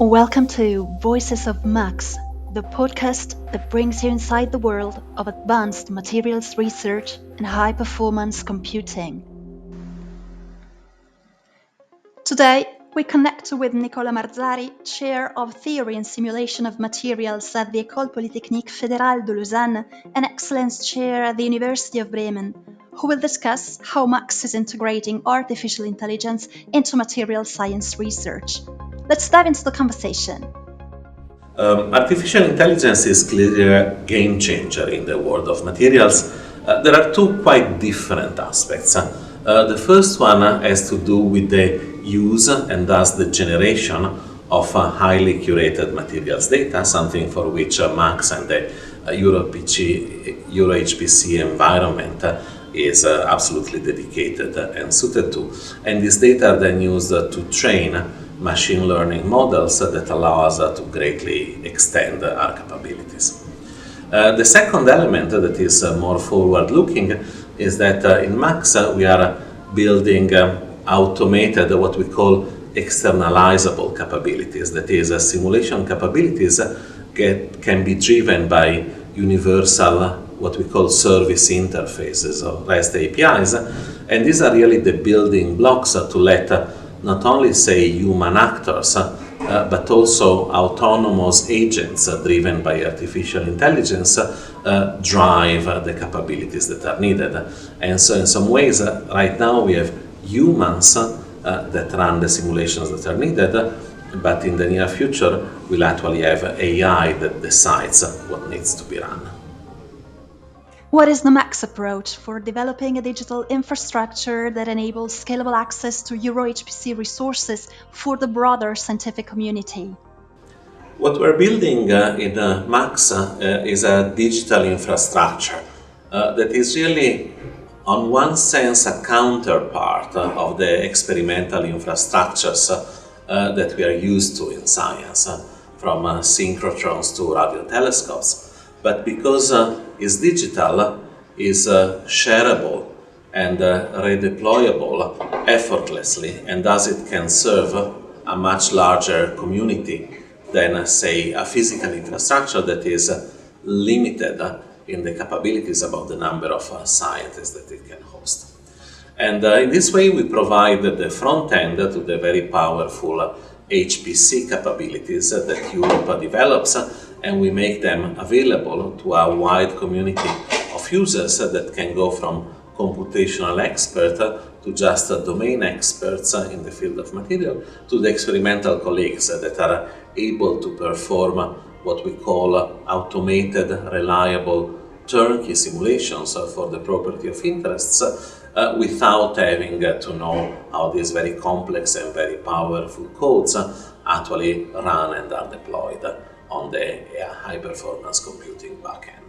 Welcome to Voices of MaX, the podcast that brings you inside the world of advanced materials research and high-performance computing. Today, we connect with Nicola MARZARI, Chair of Theory and Simulation of Materials at the École Polytechnique Fédérale de Lausanne and Excellence Chair at the University of Bremen, who will discuss how MaX is integrating artificial intelligence into material science research. Let's dive into the conversation. Artificial intelligence is clearly a game changer in the world of materials. There are two quite different aspects. The first one has to do with the use and thus the generation of highly curated materials data, something for which MaX and the EuroHPC environment is absolutely dedicated and suited to. And this data are then used to train machine learning models that allow us to greatly extend our capabilities. The second element that is more forward-looking is that in MaX we are building automated, what we call externalizable capabilities. That is, simulation capabilities can be driven by universal, what we call service interfaces or REST APIs, and these are really the building blocks to let not only say human actors, but also autonomous agents driven by artificial intelligence drive the capabilities that are needed. And so in some ways, right now we have humans that run the simulations that are needed, but in the near future we'll actually have AI that decides what needs to be run. What is the MaX approach for developing a digital infrastructure that enables scalable access to EuroHPC resources for the broader scientific community? What we're building in MaX is a digital infrastructure that is really, on one sense, a counterpart of the experimental infrastructures that we are used to in science, from synchrotrons to radio telescopes. But because it's digital, is shareable and redeployable effortlessly, and thus it can serve a much larger community than, say, a physical infrastructure that is limited in the capabilities about the number of scientists that it can host. And in this way, we provide the front end to the very powerful HPC capabilities that Europe develops, and we make them available to a wide community of users that can go from computational expert to just domain experts in the field of material to the experimental colleagues that are able to perform what we call automated, reliable, turnkey simulations for the property of interests without having to know how these very complex and very powerful codes actually run and are deployed on the high-performance computing backend.